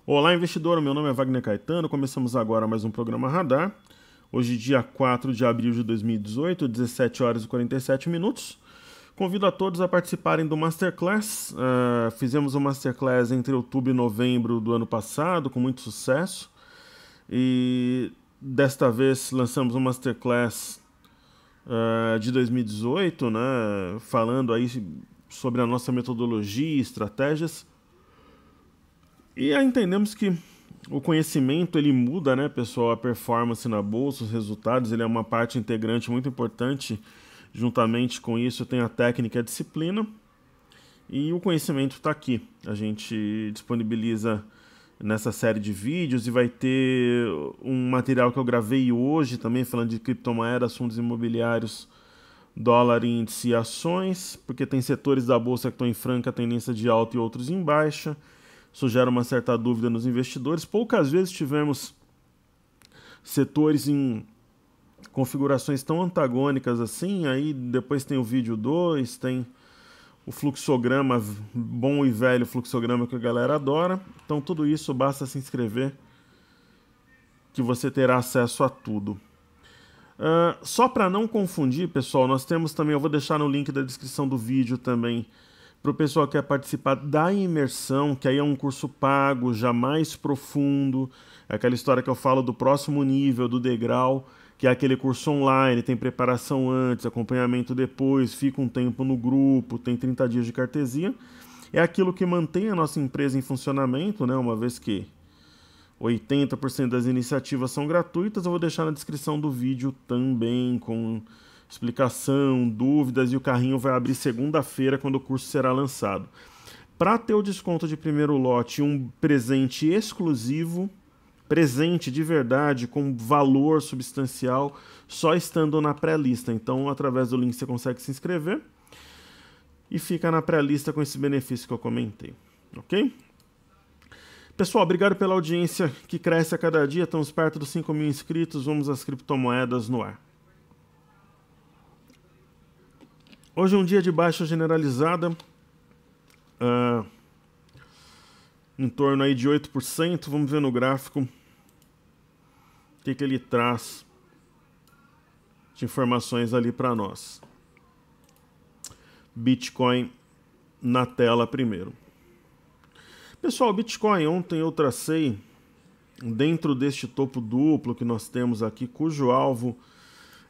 Olá, investidor. Meu nome é Wagner Caetano. Começamos agora mais um programa Radar. Hoje, dia 4 de abril de 2018, 17 horas e 47 minutos. Convido a todos a participarem do Masterclass. Fizemos o Masterclass entre outubro e novembro do ano passado, com muito sucesso. E desta vez lançamos o Masterclass de 2018, né, falando aí sobre a nossa metodologia e estratégias. E aí entendemos que o conhecimento ele muda, né, pessoal, a performance na bolsa, os resultados, ele é uma parte integrante muito importante. Juntamente com isso tem a técnica e a disciplina. E o conhecimento está aqui. A gente disponibiliza nessa série de vídeos e vai ter um material que eu gravei hoje também falando de criptomoedas, fundos imobiliários, dólar, índice e ações, porque tem setores da bolsa que estão em franca tendência de alta e outros em baixa. Isso gera uma certa dúvida nos investidores. Poucas vezes tivemos setores em configurações tão antagônicas assim. Aí depois tem o vídeo 2, tem o fluxograma, bom e velho fluxograma que a galera adora. Então tudo isso basta se inscrever que você terá acesso a tudo. Só para não confundir, pessoal, nós temos também, eu vou deixar no link da descrição do vídeo também, para o pessoal que quer participar da imersão, que aí é um curso pago, já mais profundo, é aquela história que eu falo do próximo nível, do degrau, que é aquele curso online, tem preparação antes, acompanhamento depois, fica um tempo no grupo, tem 30 dias de cartesia. É aquilo que mantém a nossa empresa em funcionamento, né, uma vez que 80% das iniciativas são gratuitas. Eu vou deixar na descrição do vídeo também, com explicação, dúvidas, e o carrinho vai abrir segunda-feira, quando o curso será lançado. Para ter o desconto de primeiro lote e um presente exclusivo, presente de verdade, com valor substancial, só estando na pré-lista. Então, através do link você consegue se inscrever e fica na pré-lista com esse benefício que eu comentei, ok? Pessoal, obrigado pela audiência que cresce a cada dia. Estamos perto dos 5.000 inscritos. Vamos às criptomoedas no ar. Hoje é um dia de baixa generalizada, em torno aí de 8%. Vamos ver no gráfico o que ele traz de informações ali para nós. Bitcoin na tela primeiro. Pessoal, o Bitcoin ontem eu tracei dentro deste topo duplo que nós temos aqui, cujo alvo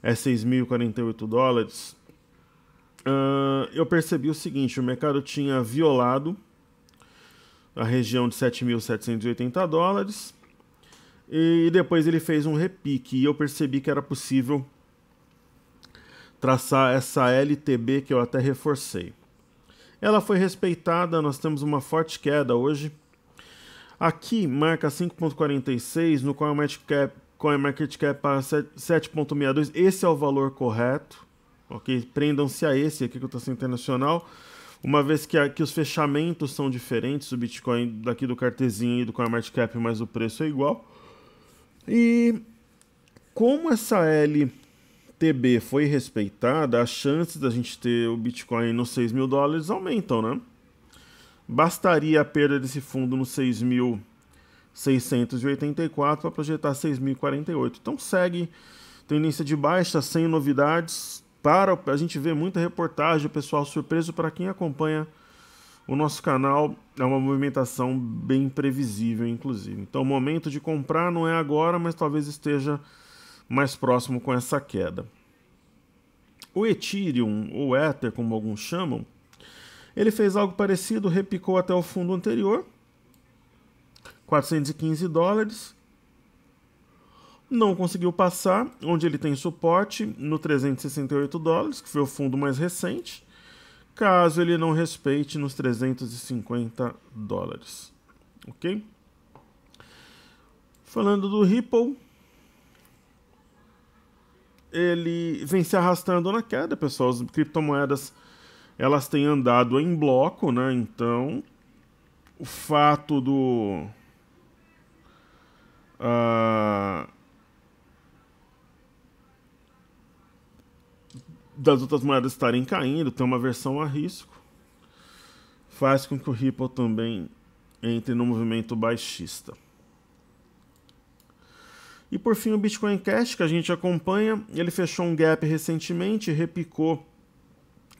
é 6.048 dólares. Eu percebi o seguinte: o mercado tinha violado a região de 7.780 dólares e depois ele fez um repique, e eu percebi que era possível traçar essa LTB que eu até reforcei. Ela foi respeitada, nós temos uma forte queda hoje. Aqui marca 5.46, no CoinMarketCap para 7.62, esse é o valor correto. Ok, prendam-se a esse aqui que eu estou sendo internacional, uma vez que aqui os fechamentos são diferentes, o Bitcoin daqui do cartezinho e do CoinMarketCap, mas o preço é igual. E como essa LTB foi respeitada, as chances da gente ter o Bitcoin nos 6.000 dólares aumentam, né? Bastaria a perda desse fundo nos 6.684 para projetar 6.048. Então segue tendência de baixa, sem novidades. A gente vê muita reportagem, o pessoal surpreso. Para quem acompanha o nosso canal, é uma movimentação bem previsível, inclusive. Então o momento de comprar não é agora, mas talvez esteja mais próximo com essa queda. O Ethereum, ou Ether, como alguns chamam, ele fez algo parecido, repicou até o fundo anterior, 415 dólares. Não conseguiu passar, onde ele tem suporte, no 368 dólares, que foi o fundo mais recente, caso ele não respeite nos 350 dólares. Ok? Falando do Ripple, ele vem se arrastando na queda, pessoal. As criptomoedas, elas têm andado em bloco, né? Então, o fato das outras moedas estarem caindo, tem uma versão a risco, faz com que o Ripple também entre no movimento baixista. E por fim o Bitcoin Cash, que a gente acompanha, ele fechou um gap recentemente, repicou,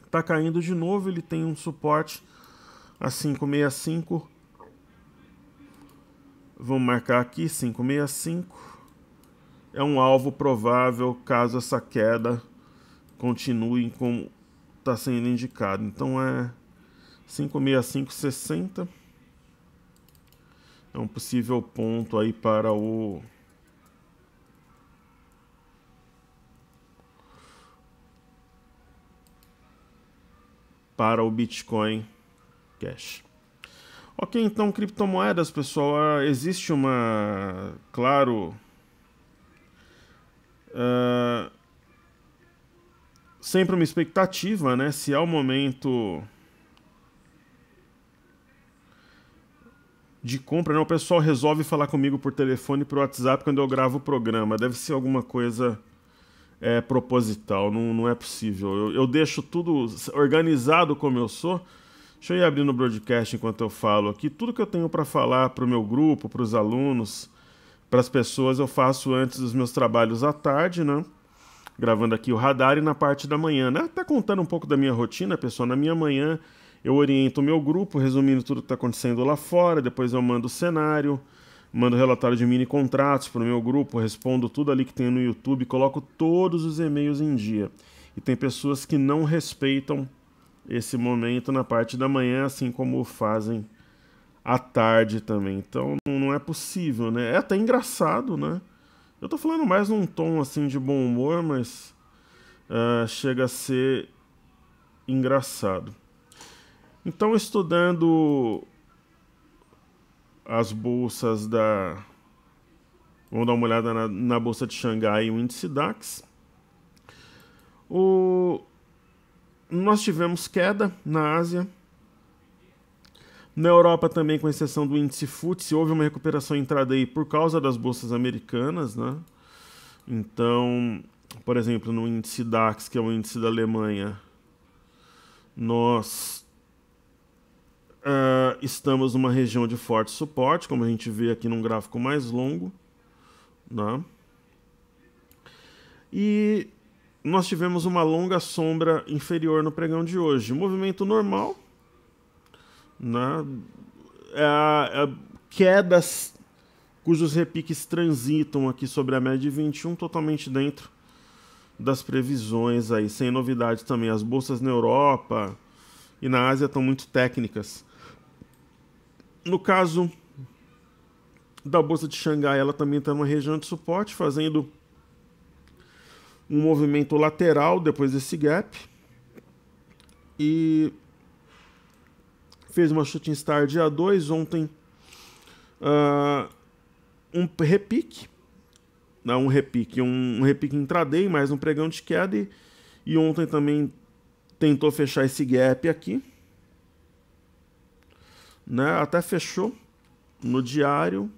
está caindo de novo, ele tem um suporte a 565. Vamos marcar aqui 565. É um alvo provável caso essa queda continue como está sendo indicado. Então é 565,60. É um possível ponto aí para o Bitcoin Cash. Ok, então criptomoedas, pessoal, existe claro, sempre uma expectativa, né? Se é o momento de compra, né? O pessoal resolve falar comigo por telefone, por WhatsApp quando eu gravo o programa. Deve ser alguma coisa proposital, não é possível. Eu deixo tudo organizado como eu sou. Deixa eu ir abrindo o broadcast enquanto eu falo aqui. Tudo que eu tenho para falar para o meu grupo, para os alunos, para as pessoas, eu faço antes dos meus trabalhos à tarde, né? Gravando aqui o radar e na parte da manhã, né? Até contando um pouco da minha rotina, pessoal. Na minha manhã eu oriento o meu grupo, resumindo tudo que está acontecendo lá fora. Depois eu mando o cenário, mando relatório de mini contratos para o meu grupo, respondo tudo ali que tem no YouTube, coloco todos os e-mails em dia. E tem pessoas que não respeitam esse momento na parte da manhã, assim como fazem à tarde também. Então não é possível, né? É até engraçado, né? Eu tô falando mais num tom assim de bom humor, mas chega a ser engraçado. Então, estudando as bolsas Vamos dar uma olhada na bolsa de Xangai e o índice DAX. Nós tivemos queda na Ásia. Na Europa também, com exceção do índice FTSE, houve uma recuperação intraday por causa das bolsas americanas, né? Então, por exemplo, no índice DAX, que é o índice da Alemanha, nós estamos numa região de forte suporte, como a gente vê aqui num gráfico mais longo, né? E nós tivemos uma longa sombra inferior no pregão de hoje. Movimento normal, né? Quedas cujos repiques transitam aqui sobre a média de 21, totalmente dentro das previsões aí, sem novidades também. As bolsas na Europa e na Ásia estão muito técnicas. No caso da bolsa de Xangai, ela também está numa região de suporte, fazendo um movimento lateral depois desse gap. E fez uma shooting star dia 2, ontem um repique, não um repique, um repique intraday, mais um pregão de queda, e ontem também tentou fechar esse gap aqui, né? Até fechou no diário,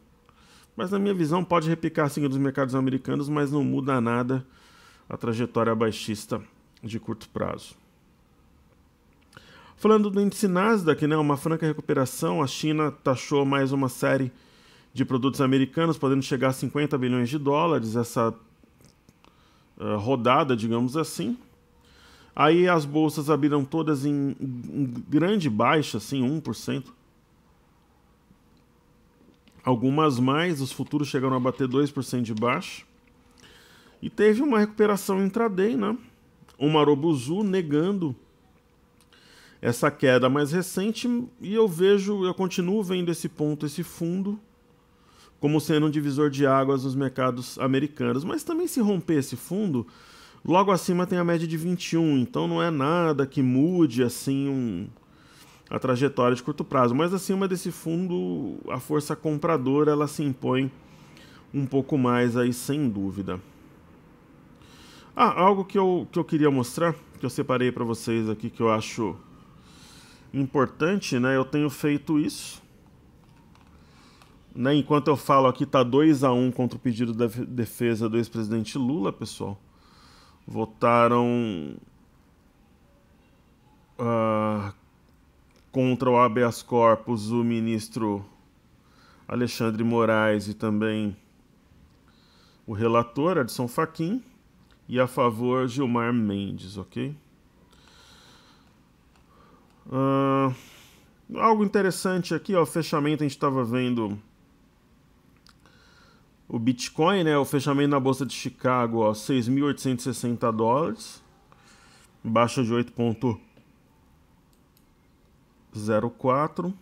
mas na minha visão pode repicar assim dos mercados americanos, mas não muda nada a trajetória baixista de curto prazo. Falando do índice Nasdaq, né, uma franca recuperação, a China taxou mais uma série de produtos americanos, podendo chegar a 50 bilhões de dólares, essa rodada, digamos assim. Aí as bolsas abriram todas em grande baixa, assim, 1%. Algumas mais, os futuros chegaram a bater 2% de baixa. E teve uma recuperação intraday, né? O Marobuzu negando essa queda mais recente, e eu continuo vendo esse fundo, como sendo um divisor de águas nos mercados americanos. Mas também, se romper esse fundo, logo acima tem a média de 21, então não é nada que mude assim a trajetória de curto prazo. Mas acima desse fundo, a força compradora ela se impõe um pouco mais aí, sem dúvida. Algo que eu queria mostrar, que eu separei para vocês aqui, que eu acho importante, né? Eu tenho feito isso, né? Enquanto eu falo aqui, tá 2-1 contra o pedido da defesa do ex-presidente Lula, pessoal. Votaram contra o habeas corpus o ministro Alexandre Moraes e também o relator, Edson Fachin, e a favor Gilmar Mendes, ok? Algo interessante aqui, ó, o fechamento, a gente estava vendo o Bitcoin, né? O fechamento na Bolsa de Chicago, ó, $6.860, baixa de 8,04.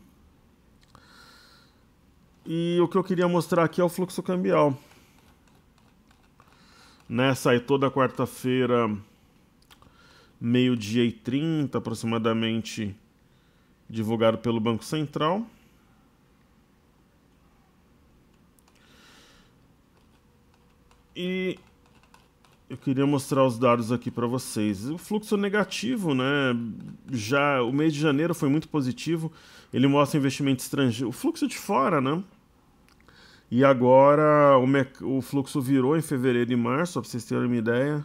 E o que eu queria mostrar aqui é o fluxo cambial. Né, sai toda quarta-feira, meio-dia e 30 aproximadamente, divulgado pelo Banco Central. E eu queria mostrar os dados aqui para vocês. O fluxo negativo, né? Já o mês de janeiro foi muito positivo. Ele mostra investimento estrangeiro, o fluxo de fora, né? E agora o fluxo virou em fevereiro e março, para vocês terem uma ideia.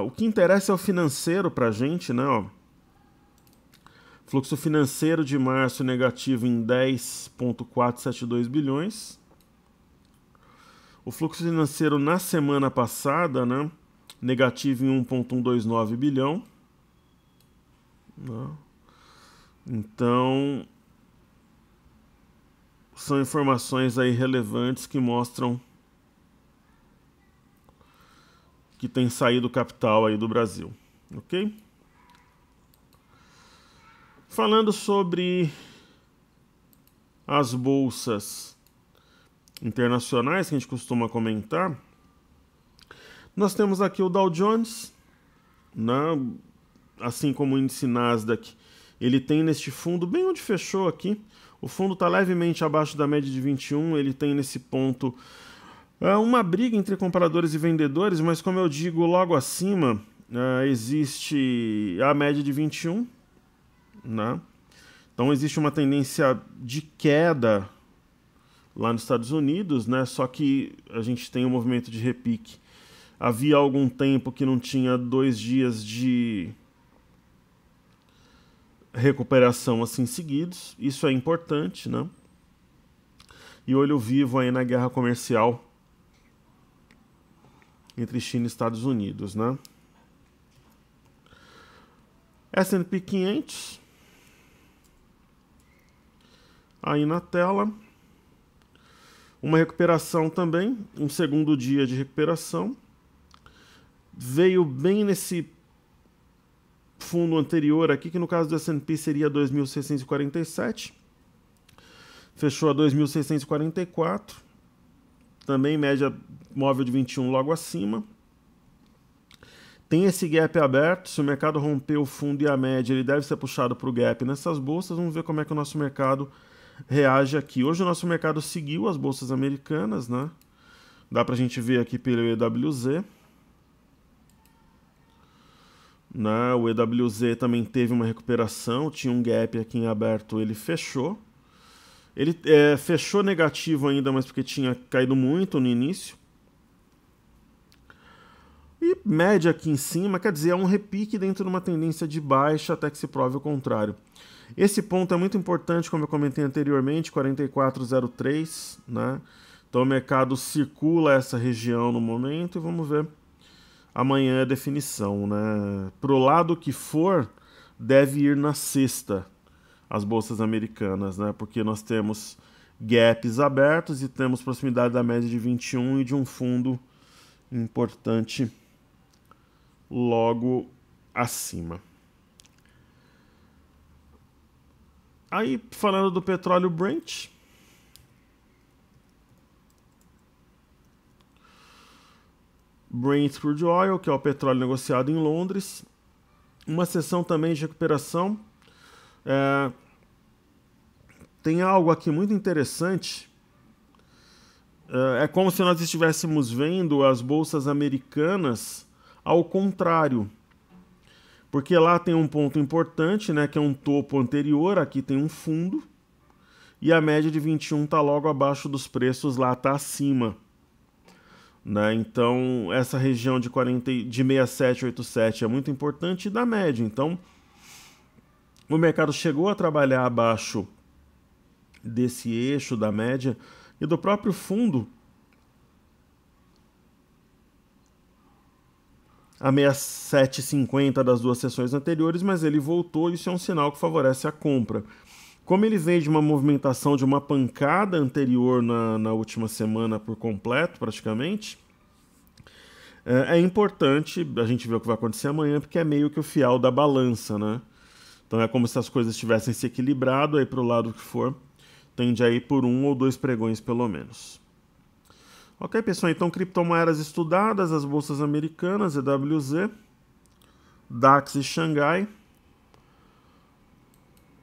O que interessa é o financeiro para a gente, né? Ó. Fluxo financeiro de março negativo em 10,472 bilhões. O fluxo financeiro na semana passada, né? Negativo em 1,129 bilhão. Então, são informações aí relevantes que mostram que tem saído capital aí do Brasil, ok? Falando sobre as bolsas internacionais que a gente costuma comentar, nós temos aqui o Dow Jones, né? Assim como o índice Nasdaq, ele tem neste fundo, bem onde fechou aqui, o fundo está levemente abaixo da média de 21, ele tem nesse ponto uma briga entre compradores e vendedores, mas como eu digo, logo acima existe a média de 21, né? Então existe uma tendência de queda lá nos Estados Unidos, né? Só que a gente tem um movimento de repique. Havia algum tempo que não tinha 2 dias de recuperação assim seguidos, isso é importante, né? E olho vivo aí na guerra comercial entre China e Estados Unidos, né? S&P 500 aí na tela, uma recuperação também, um segundo dia de recuperação, veio bem nesse fundo anterior aqui, que no caso do S&P seria 2.647, fechou a 2.644, também média móvel de 21 logo acima. Tem esse gap aberto, se o mercado romper o fundo e a média, ele deve ser puxado para o gap nessas bolsas. Vamos ver como é que o nosso mercado reage aqui. Hoje o nosso mercado seguiu as bolsas americanas, né? Dá para a gente ver aqui pelo EWZ. Né? O EWZ também teve uma recuperação, tinha um gap aqui em aberto, ele fechou. Ele fechou negativo ainda, mas porque tinha caído muito no início. E média aqui em cima, quer dizer, é um repique dentro de uma tendência de baixa até que se prove o contrário. Esse ponto é muito importante, como eu comentei anteriormente, 44,03, né? Então o mercado circula essa região no momento e vamos ver amanhã a definição, né? Pro lado que for, deve ir na sexta as bolsas americanas, né? Porque nós temos gaps abertos e temos proximidade da média de 21 e de um fundo importante logo acima. Aí, falando do petróleo Brent, Brent Crude Oil, que é o petróleo negociado em Londres, uma sessão também de recuperação. Tem algo aqui muito interessante. É como se nós estivéssemos vendo as bolsas americanas ao contrário. Porque lá tem um ponto importante, né, que é um topo anterior, aqui tem um fundo, e a média de 21 está logo abaixo dos preços, lá está acima. Né? Então, essa região de 67,87 é muito importante da média. Então, o mercado chegou a trabalhar abaixo desse eixo da média e do próprio fundo a 67,50 das duas sessões anteriores, mas ele voltou e isso é um sinal que favorece a compra. Como ele veio de uma movimentação de uma pancada anterior na última semana por completo, praticamente, é importante a gente ver o que vai acontecer amanhã, porque é meio que o fiel da balança, né? Então é como se as coisas tivessem se equilibrado, aí para o lado que for, tende a ir por 1 ou 2 pregões pelo menos. Ok, pessoal, então criptomoedas estudadas, as bolsas americanas, EWZ, DAX e Xangai,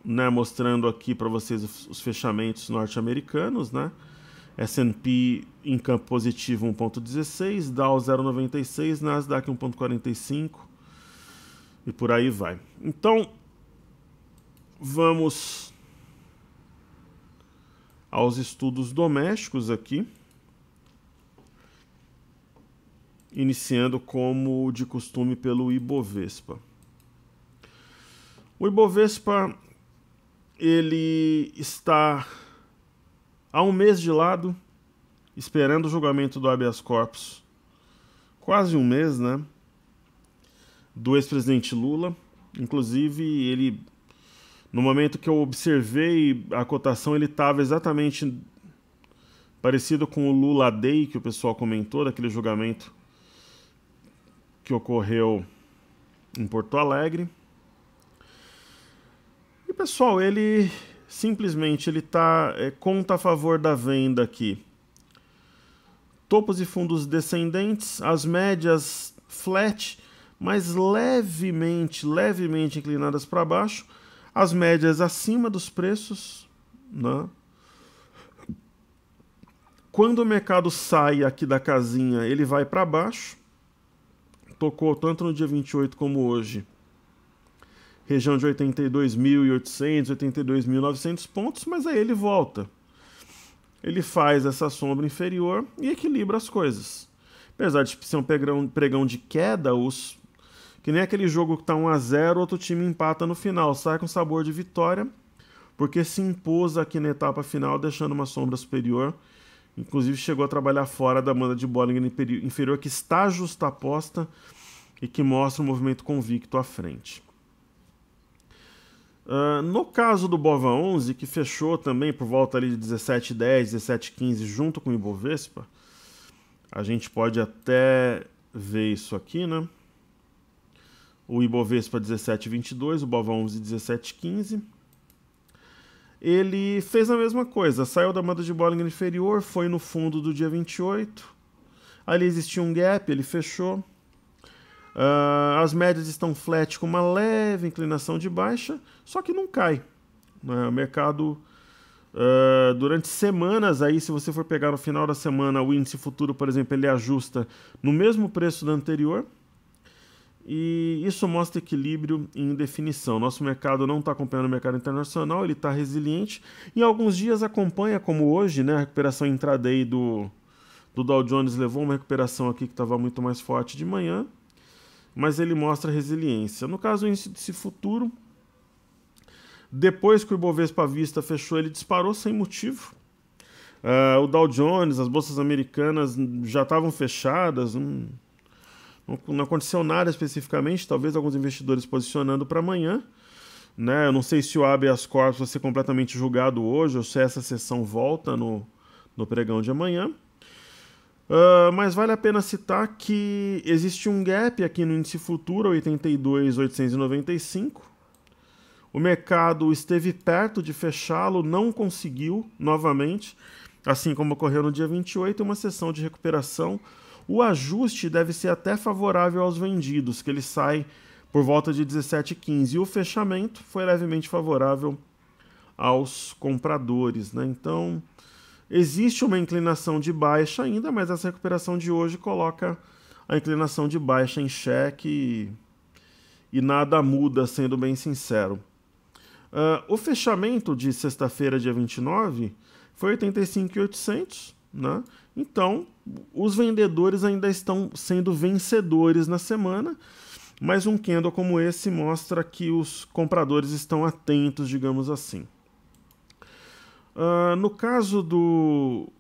né, mostrando aqui para vocês os fechamentos norte-americanos, né? S&P em campo positivo 1,16, Dow 0,96, Nasdaq 1,45 e por aí vai. Então, vamos aos estudos domésticos aqui. Iniciando como de costume pelo Ibovespa. O Ibovespa, ele está há um mês de lado, esperando o julgamento do habeas corpus. Quase um mês, né? Do ex-presidente Lula. Inclusive, ele, no momento que eu observei a cotação, ele estava exatamente parecido com o Lula Day, que o pessoal comentou, daquele julgamento que ocorreu em Porto Alegre. E pessoal, ele simplesmente está conta a favor da venda aqui. Topos e fundos descendentes, as médias flat, mas levemente inclinadas para baixo, as médias acima dos preços, né? Quando o mercado sai aqui da casinha, ele vai para baixo. Tocou tanto no dia 28 como hoje, região de 82.800, 82.900 pontos, mas aí ele volta. Ele faz essa sombra inferior e equilibra as coisas. Apesar de ser um pregão de queda, que nem aquele jogo que está 1-0, outro time empata no final, sai com sabor de vitória, porque se impôs aqui na etapa final, deixando uma sombra superior. Inclusive chegou a trabalhar fora da banda de Bollinger Inferior, que está justaposta e que mostra um movimento convicto à frente. No caso do BOVA11, que fechou também por volta ali de 17,10, 17,15 junto com o Ibovespa, a gente pode até ver isso aqui, né? O Ibovespa 17,22, o BOVA11 17,15. Ele fez a mesma coisa, saiu da banda de Bollinger Inferior, foi no fundo do dia 28, ali existia um gap, ele fechou. As médias estão flat com uma leve inclinação de baixa, só que não cai. O mercado, durante semanas, aí, se você for pegar no final da semana, o índice futuro, por exemplo, ele ajusta no mesmo preço do anterior. E isso mostra equilíbrio em definição. Nosso mercado não está acompanhando o mercado internacional, ele está resiliente. Em alguns dias acompanha, como hoje, né, a recuperação intraday do Dow Jones levou uma recuperação aqui que estava muito mais forte de manhã, mas ele mostra resiliência. No caso do índice futuro, depois que o Ibovespa à vista fechou, ele disparou sem motivo. O Dow Jones, as bolsas americanas já estavam fechadas, não aconteceu nada especificamente, talvez alguns investidores posicionando para amanhã. Né? Eu não sei se o habeas corpus vai ser completamente julgado hoje ou se essa sessão volta no pregão de amanhã. Mas vale a pena citar que existe um gap aqui no índice futuro, 82.895. O mercado esteve perto de fechá-lo, não conseguiu novamente, assim como ocorreu no dia 28, uma sessão de recuperação. O ajuste deve ser até favorável aos vendidos, que ele sai por volta de 17,15. E o fechamento foi levemente favorável aos compradores, né? Então, existe uma inclinação de baixa ainda, mas essa recuperação de hoje coloca a inclinação de baixa em xeque e nada muda, sendo bem sincero. O fechamento de sexta-feira, dia 29, foi 85.800, né? Então, os vendedores ainda estão sendo vencedores na semana, mas um candle como esse mostra que os compradores estão atentos, digamos assim. No caso do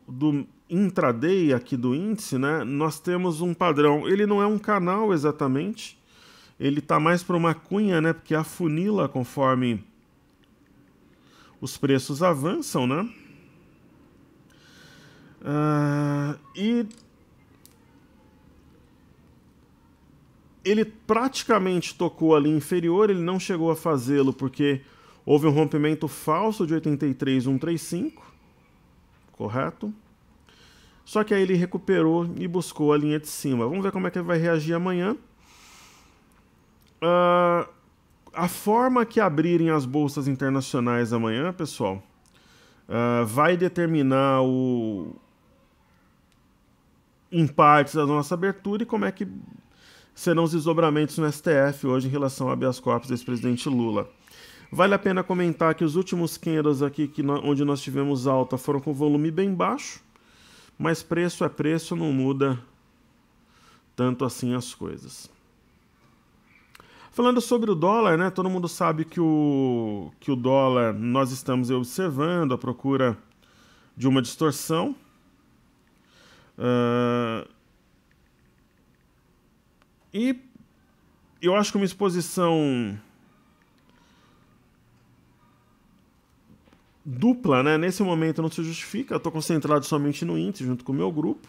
intraday aqui do índice, né, nós temos um padrão. Ele não é um canal exatamente, ele está mais para uma cunha, né, porque afunila conforme os preços avançam, né? E ele praticamente tocou ali inferior, ele não chegou a fazê-lo porque houve um rompimento falso de 83,135, correto? Só que aí ele recuperou e buscou a linha de cima. Vamos ver como é que ele vai reagir amanhã. A forma que abrirem as bolsas internacionais amanhã, pessoal, vai determinar em partes a nossa abertura e como é que serão os desdobramentos no STF hoje em relação ao habeas corpus do ex-presidente Lula. Vale a pena comentar que os últimos candles aqui, onde nós tivemos alta, foram com volume bem baixo, mas preço é preço, não muda tanto assim as coisas. Falando sobre o dólar, né, todo mundo sabe que o dólar, nós estamos observando a procura de uma distorção. E eu acho que uma exposição dupla, né, nesse momento não se justifica. Eu estou concentrado somente no índice, junto com o meu grupo.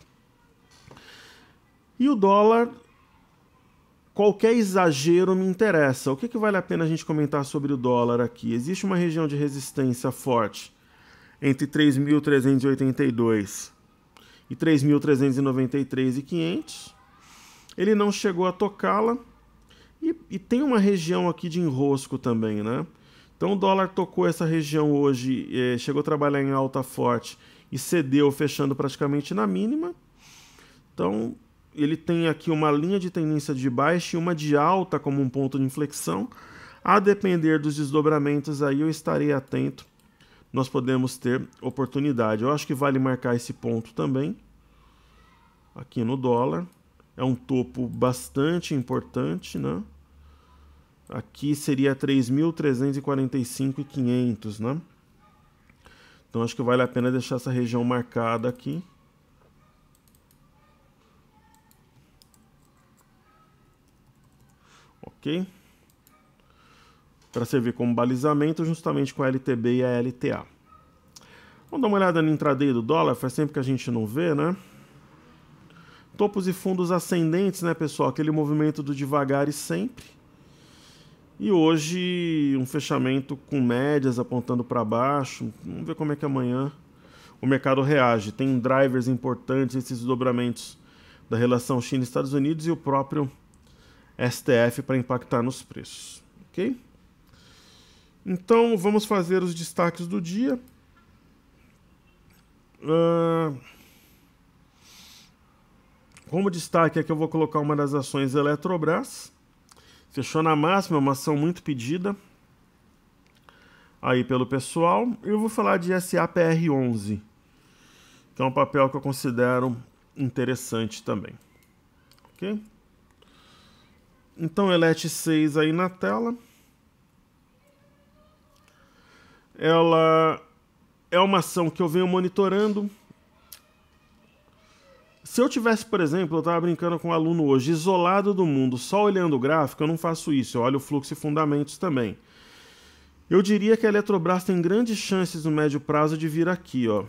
E o dólar, qualquer exagero me interessa. O que vale a pena a gente comentar sobre o dólar aqui? Existe uma região de resistência forte entre 3.382 e 3.393,500. Ele não chegou a tocá-la. E tem uma região aqui de enrosco também, né? Então o dólar tocou essa região hoje, chegou a trabalhar em alta forte e cedeu, fechando praticamente na mínima. Então ele tem aqui uma linha de tendência de baixa e uma de alta como um ponto de inflexão. A depender dos desdobramentos aí eu estarei atento. Nós podemos ter oportunidade. Eu acho que vale marcar esse ponto também. Aqui no dólar. É um topo bastante importante, né? Aqui seria 3.345,500, né? Então acho que vale a pena deixar essa região marcada aqui. Ok? Para servir como balizamento justamente com a LTB e a LTA. Vamos dar uma olhada no intraday do dólar, faz tempo que a gente não vê, né? Topos e fundos ascendentes, né, pessoal? Aquele movimento do devagar e sempre. E hoje um fechamento com médias apontando para baixo. Vamos ver como é que amanhã o mercado reage. Tem drivers importantes, esses desdobramentos da relação China e Estados Unidos e o próprio STF para impactar nos preços. Ok? Então vamos fazer os destaques do dia. Como destaque aqui eu vou colocar uma das ações Eletrobras. Fechou na máxima, uma ação muito pedida aí pelo pessoal. Eu vou falar de SAPR11, que é um papel que eu considero interessante também. Ok? Então, Elet 6 aí na tela. Ela é uma ação que eu venho monitorando. Se eu tivesse, por exemplo, eu estava brincando com um aluno hoje, isolado do mundo, só olhando o gráfico, eu não faço isso, eu olho o fluxo e fundamentos também. Eu diria que a Eletrobras tem grandes chances no médio prazo de vir aqui, ó,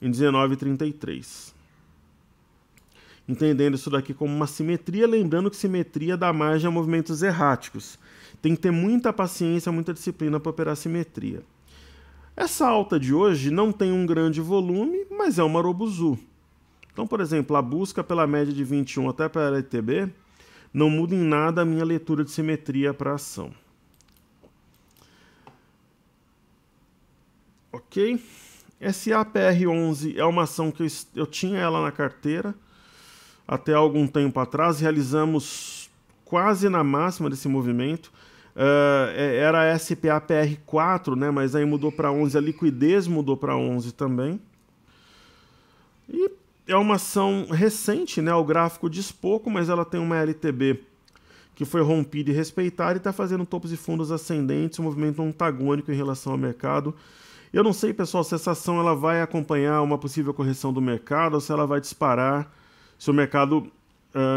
em 19,33. Entendendo isso daqui como uma simetria, lembrando que simetria dá margem a movimentos erráticos. Tem que ter muita paciência, muita disciplina para operar simetria. Essa alta de hoje não tem um grande volume, mas é uma Robuzu. Então, por exemplo, a busca pela média de 21 até para a LTB não muda em nada a minha leitura de simetria para a ação. Ok? SAPR11 é uma ação que eu tinha ela na carteira até algum tempo atrás, realizamos quase na máxima desse movimento. Era a SPAPR4, né, mas aí mudou para 11, a liquidez mudou para 11 também. E é uma ação recente, né, o gráfico diz pouco, mas ela tem uma LTB que foi rompida e respeitada e está fazendo topos e fundos ascendentes, um movimento antagônico em relação ao mercado. Eu não sei, pessoal, se essa ação ela vai acompanhar uma possível correção do mercado ou se ela vai disparar se o mercado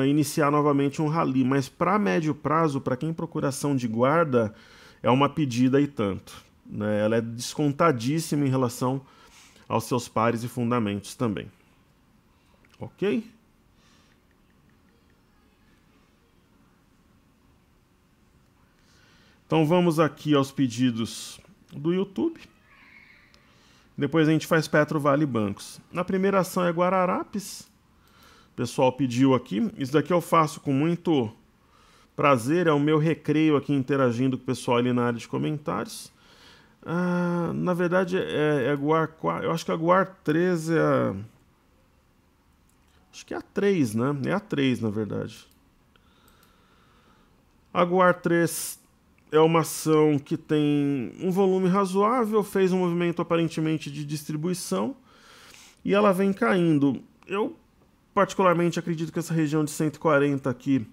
iniciar novamente um rally. Mas para médio prazo, para quem procura ação de guarda, é uma pedida e tanto, né? Ela é descontadíssima em relação aos seus pares e fundamentos também. Ok? Então vamos aqui aos pedidos do YouTube. Depois a gente faz Petro, Vale e Bancos. Na primeira ação é Guararapes. O pessoal pediu aqui. Isso daqui eu faço com muito prazer. É o meu recreio aqui interagindo com o pessoal ali na área de comentários. Na verdade é Guar 4. Eu acho que a Guar 3 é a... Acho que é a 3, né? É a 3, na verdade. A Guar 3 é uma ação que tem um volume razoável, fez um movimento aparentemente de distribuição e ela vem caindo. Eu particularmente acredito que essa região de 140 aqui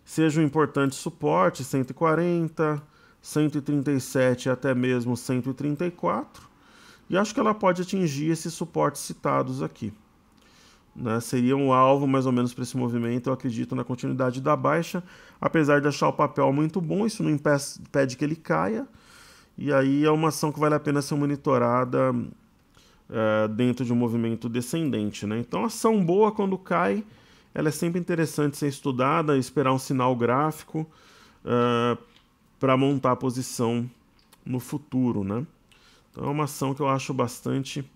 seja um importante suporte, 140, 137 e até mesmo 134. E acho que ela pode atingir esses suportes citados aqui, né? Seria um alvo mais ou menos para esse movimento. Eu acredito na continuidade da baixa, apesar de achar o papel muito bom, isso não impede que ele caia, e aí é uma ação que vale a pena ser monitorada dentro de um movimento descendente, né? Então ação boa quando cai, ela é sempre interessante ser estudada, esperar um sinal gráfico para montar a posição no futuro, né? Então é uma ação que eu acho bastante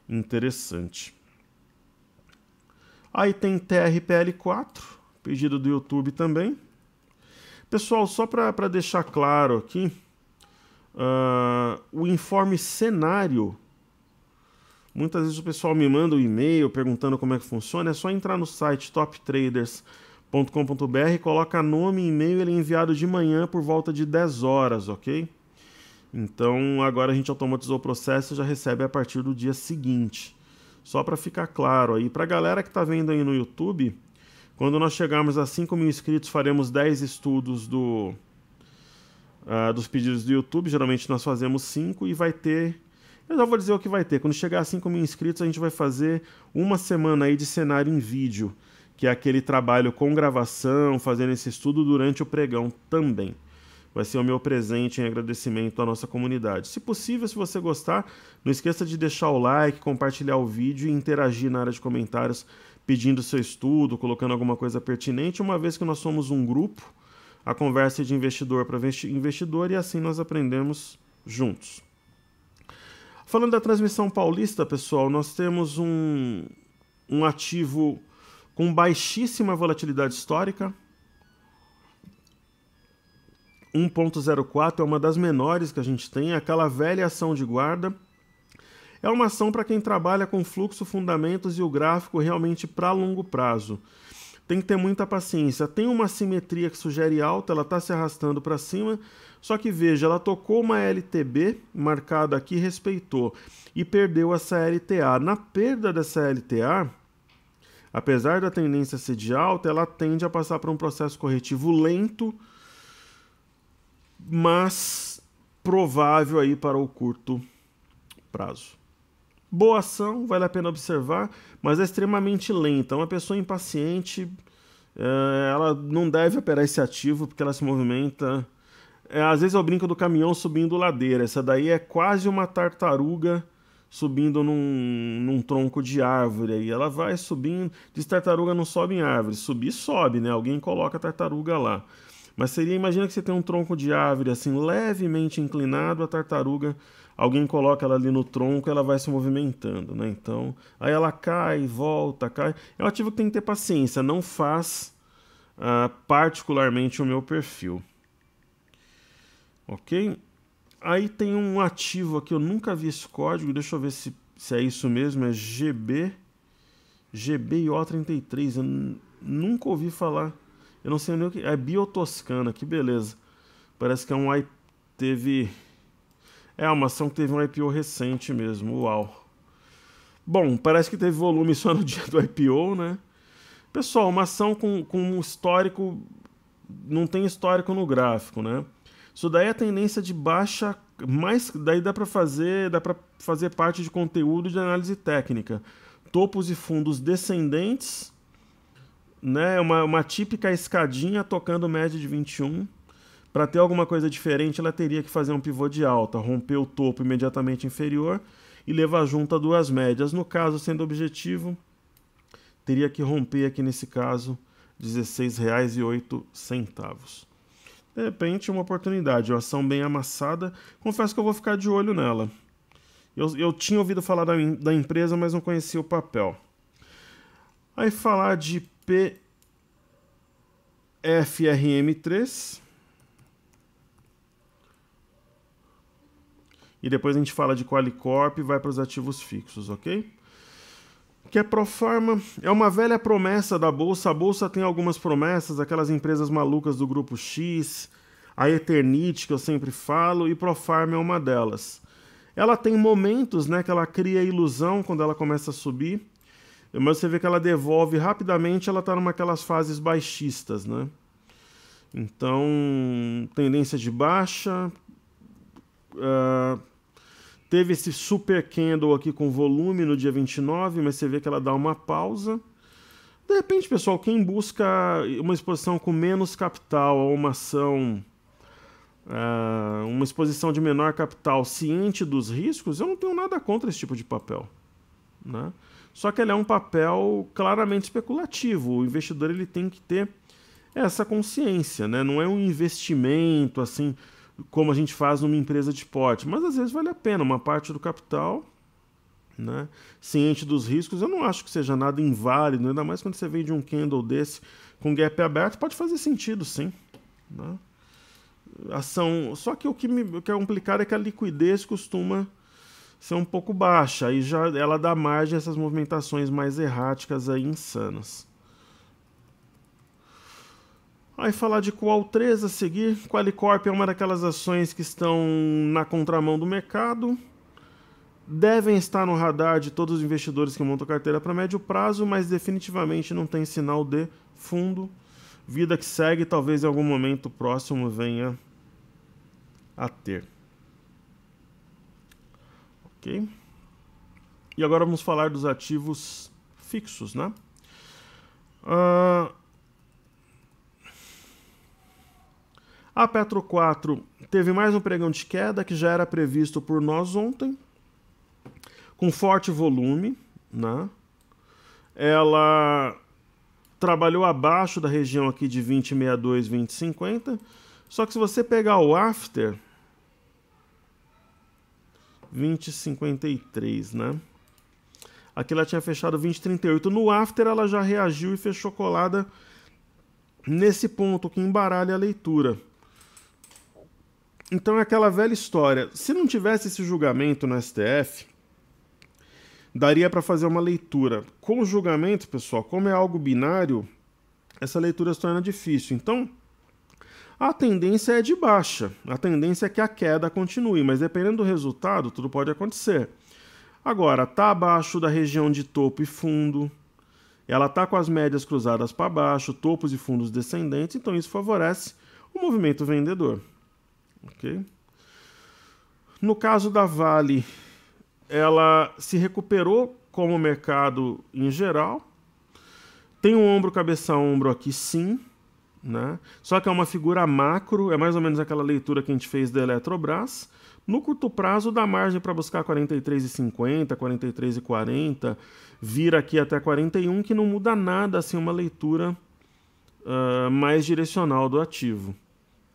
interessante. Aí tem TRPL4, pedido do YouTube também. Pessoal, só para deixar claro aqui, o informe cenário, muitas vezes o pessoal me manda um e-mail perguntando como é que funciona, é só entrar no site toptraders.com.br, coloca nome e e-mail, ele é enviado de manhã por volta de 10 horas, ok? Então agora a gente automatizou o processo e já recebe a partir do dia seguinte. Só para ficar claro aí, para a galera que está vendo aí no YouTube, quando nós chegarmos a 5.000 inscritos, faremos 10 estudos dos pedidos do YouTube. Geralmente nós fazemos 5 e vai ter... Eu já vou dizer o que vai ter. Quando chegar a 5.000 inscritos, a gente vai fazer uma semana aí de cenário em vídeo, que é aquele trabalho com gravação, fazendo esse estudo durante o pregão também. Vai ser o meu presente em agradecimento à nossa comunidade. Se possível, se você gostar, não esqueça de deixar o like, compartilhar o vídeo e interagir na área de comentários pedindo seu estudo, colocando alguma coisa pertinente, uma vez que nós somos um grupo, a conversa é de investidor para investidor e assim nós aprendemos juntos. Falando da transmissão paulista, pessoal, nós temos um ativo com baixíssima volatilidade histórica, 1.04 é uma das menores que a gente tem, aquela velha ação de guarda. É uma ação para quem trabalha com fluxo, fundamentos e o gráfico realmente para longo prazo. Tem que ter muita paciência. Tem uma simetria que sugere alta, ela está se arrastando para cima, só que veja, ela tocou uma LTB marcada aqui, respeitou e perdeu essa LTA. Na perda dessa LTA, apesar da tendência ser de alta, ela tende a passar por um processo corretivo lento, mas provável aí para o curto prazo. Boa ação, vale a pena observar, mas é extremamente lenta. Uma pessoa impaciente, ela não deve operar esse ativo porque ela se movimenta. Às vezes eu brinco do caminhão subindo ladeira. Essa daí é quase uma tartaruga subindo num tronco de árvore. Aí ela vai subindo. Diz tartaruga não sobe em árvore. Subir sobe, né? Alguém coloca a tartaruga lá. Mas imagina que você tem um tronco de árvore assim levemente inclinado, a tartaruga, alguém coloca ela ali no tronco, ela vai se movimentando, né? Então, aí ela cai, volta, cai. É um ativo que tem que ter paciência, não faz particularmente o meu perfil. Ok? Aí tem um ativo aqui, eu nunca vi esse código, deixa eu ver se é isso mesmo, é GBIO33, eu nunca ouvi falar. Eu não sei nem o que... É Biotoscana, que beleza. Parece que é uma ação que teve um IPO recente mesmo, uau. Bom, parece que teve volume só no dia do IPO, né? Pessoal, uma ação com um histórico... Não tem histórico no gráfico, né? Isso daí é tendência de baixa daí dá para fazer parte de conteúdo de análise técnica. Topos e fundos descendentes, né? Uma típica escadinha tocando média de 21. Para ter alguma coisa diferente, ela teria que fazer um pivô de alta, romper o topo imediatamente inferior e levar junto a duas médias. No caso, sendo objetivo, teria que romper aqui nesse caso R$ 16,08. De repente, uma oportunidade, uma ação bem amassada. Confesso que eu vou ficar de olho nela. Eu tinha ouvido falar da empresa, mas não conhecia o papel. Aí falar de PFRM3. E depois a gente fala de Qualicorp e vai para os ativos fixos, ok? Que é Profarma, é uma velha promessa da Bolsa. A Bolsa tem algumas promessas, aquelas empresas malucas do Grupo X, a Eternit, que eu sempre falo, e Profarma é uma delas. Ela tem momentos, né, que ela cria ilusão quando ela começa a subir, mas você vê que ela devolve rapidamente, ela está numa aquelas fases baixistas, né? Então, tendência de baixa. Teve esse super candle aqui com volume no dia 29, mas você vê que ela dá uma pausa. De repente, pessoal, quem busca uma exposição com menos capital ou uma ação, uma exposição de menor capital ciente dos riscos, eu não tenho nada contra esse tipo de papel, né? Só que ele é um papel claramente especulativo. O investidor ele tem que ter essa consciência, né? Não é um investimento assim como a gente faz numa empresa de porte, mas às vezes vale a pena uma parte do capital, né, ciente dos riscos. Eu não acho que seja nada inválido, ainda mais quando você vem de um candle desse com gap aberto, pode fazer sentido, sim, né? Só que o que é complicado é que a liquidez costuma ser um pouco baixa, aí já ela dá margem a essas movimentações mais erráticas aí, insanas. Aí falar de Qual3 a seguir. Qualicorp é uma daquelas ações que estão na contramão do mercado. Devem estar no radar de todos os investidores que montam carteira para médio prazo, mas definitivamente não tem sinal de fundo. Vida que segue, talvez em algum momento próximo venha a ter. Ok? E agora vamos falar dos ativos fixos, né? A Petro 4 teve mais um pregão de queda que já era previsto por nós ontem, com forte volume, né? Ela trabalhou abaixo da região aqui de 20,62, 20,50, só que se você pegar o after, 20,53, né? Aqui ela tinha fechado 20,38. No after ela já reagiu e fechou colada nesse ponto que embaralha a leitura. Então é aquela velha história. Se não tivesse esse julgamento no STF, daria para fazer uma leitura. Com o julgamento, pessoal, como é algo binário, essa leitura se torna difícil. Então, a tendência é de baixa. A tendência é que a queda continue, mas dependendo do resultado, tudo pode acontecer. Agora, está abaixo da região de topo e fundo. Ela está com as médias cruzadas para baixo, topos e fundos descendentes, então isso favorece o movimento vendedor. Okay? No caso da Vale, ela se recuperou como o mercado em geral. Tem um ombro, cabeça a ombro aqui, sim, né? Só que é uma figura macro, é mais ou menos aquela leitura que a gente fez da Eletrobras. No curto prazo, dá margem para buscar 43,50, 43,40, vir aqui até 41, que não muda nada, assim, uma leitura mais direcional do ativo.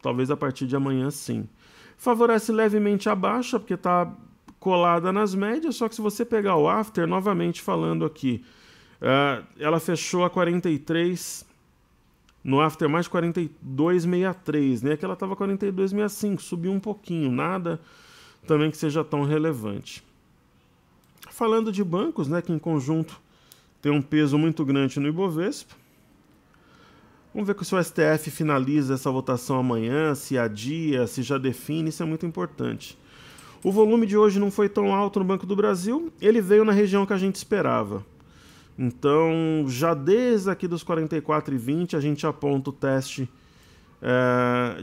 Talvez a partir de amanhã, sim. Favorece levemente a baixa, porque está colada nas médias, só que se você pegar o after, novamente falando aqui, ela fechou a 43, no after mais 42,63, né? Que ela estava 42,65, subiu um pouquinho, nada também que seja tão relevante. Falando de bancos, né, que em conjunto tem um peso muito grande no Ibovespa. Vamos ver se o STF finaliza essa votação amanhã, se adia, se já define, isso é muito importante. O volume de hoje não foi tão alto no Banco do Brasil, ele veio na região que a gente esperava. Então, já desde aqui dos 44,20, a gente aponta o teste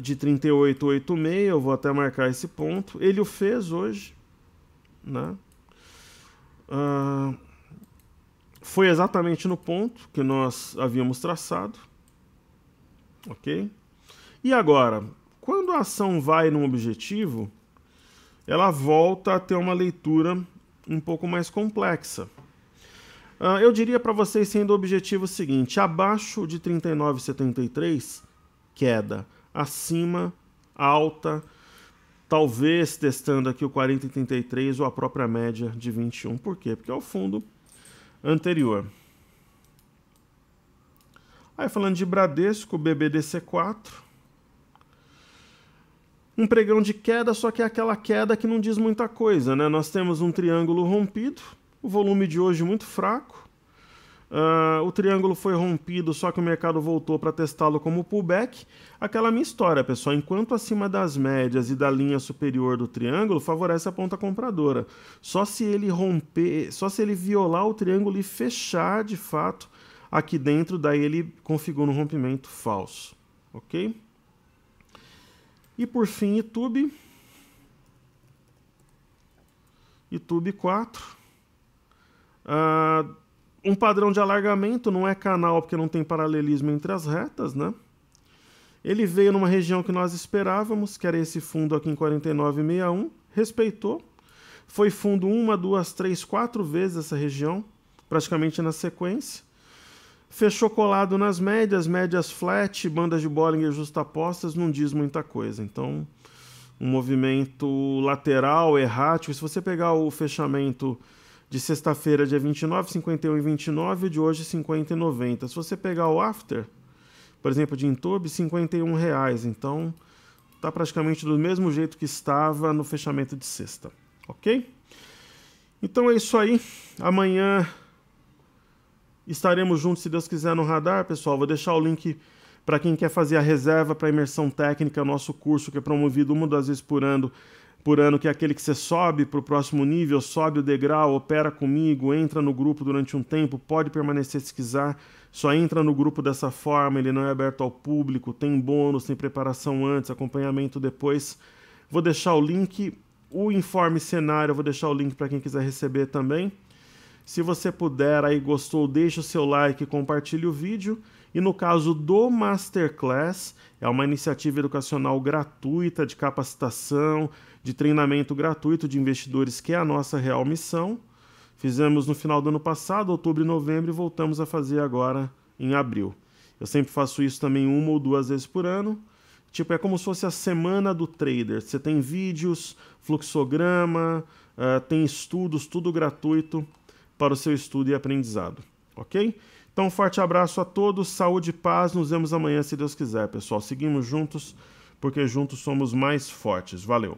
de 38,86, eu vou até marcar esse ponto. Ele o fez hoje, né? Foi exatamente no ponto que nós havíamos traçado, ok? E agora, quando a ação vai num objetivo, ela volta a ter uma leitura um pouco mais complexa. Eu diria para vocês, sendo o objetivo seguinte: abaixo de 39,73, queda. Acima, alta. Talvez testando aqui o 40,33 ou a própria média de 21. Por quê? Porque é o fundo anterior. Aí falando de Bradesco, BBDC4. Um pregão de queda, só que é aquela queda que não diz muita coisa, né? Nós temos um triângulo rompido, o volume de hoje muito fraco. O triângulo foi rompido, só que o mercado voltou para testá-lo como pullback. Aquela minha história, pessoal, enquanto acima das médias e da linha superior do triângulo, favorece a ponta compradora. Só se ele romper, só se ele violar o triângulo e fechar de fato aqui dentro, daí ele configura um rompimento falso, ok? E por fim, YouTube. YouTube 4. Um padrão de alargamento, não é canal porque não tem paralelismo entre as retas, né? Ele veio numa região que nós esperávamos, que era esse fundo aqui em 49,61, respeitou. Foi fundo 1, 2, 3, 4 vezes essa região, praticamente na sequência. Fechou colado nas médias flat, bandas de Bollinger justapostas, não diz muita coisa. Então, um movimento lateral, errático. Se você pegar o fechamento de sexta-feira, dia 29, 51,29, de hoje 50,90. Se você pegar o after, por exemplo, de Intube, R$ 51,00. Então, está praticamente do mesmo jeito que estava no fechamento de sexta, ok? Então é isso aí. Amanhã estaremos juntos, se Deus quiser, no Radar, pessoal. Vou deixar o link para quem quer fazer a reserva para a imersão técnica, nosso curso que é promovido 1 ou 2 vezes por ano, que é aquele que você sobe para o próximo nível, sobe o degrau, opera comigo, entra no grupo durante um tempo, pode permanecer se quiser, só entra no grupo dessa forma, ele não é aberto ao público, tem bônus, tem preparação antes, acompanhamento depois. Vou deixar o link, o informe cenário, eu vou deixar o link para quem quiser receber também. Se você puder, aí gostou, deixa o seu like, compartilhe o vídeo. E no caso do Masterclass, é uma iniciativa educacional gratuita de capacitação, de treinamento gratuito de investidores, que é a nossa real missão. Fizemos no final do ano passado, outubro e novembro, e voltamos a fazer agora em abril. Eu sempre faço isso também 1 ou 2 vezes por ano. Tipo, é como se fosse a semana do trader. Você tem vídeos, fluxograma, tem estudos, tudo gratuito para o seu estudo e aprendizado, ok? Então, um forte abraço a todos, saúde e paz, nos vemos amanhã, se Deus quiser, pessoal. Seguimos juntos, porque juntos somos mais fortes. Valeu!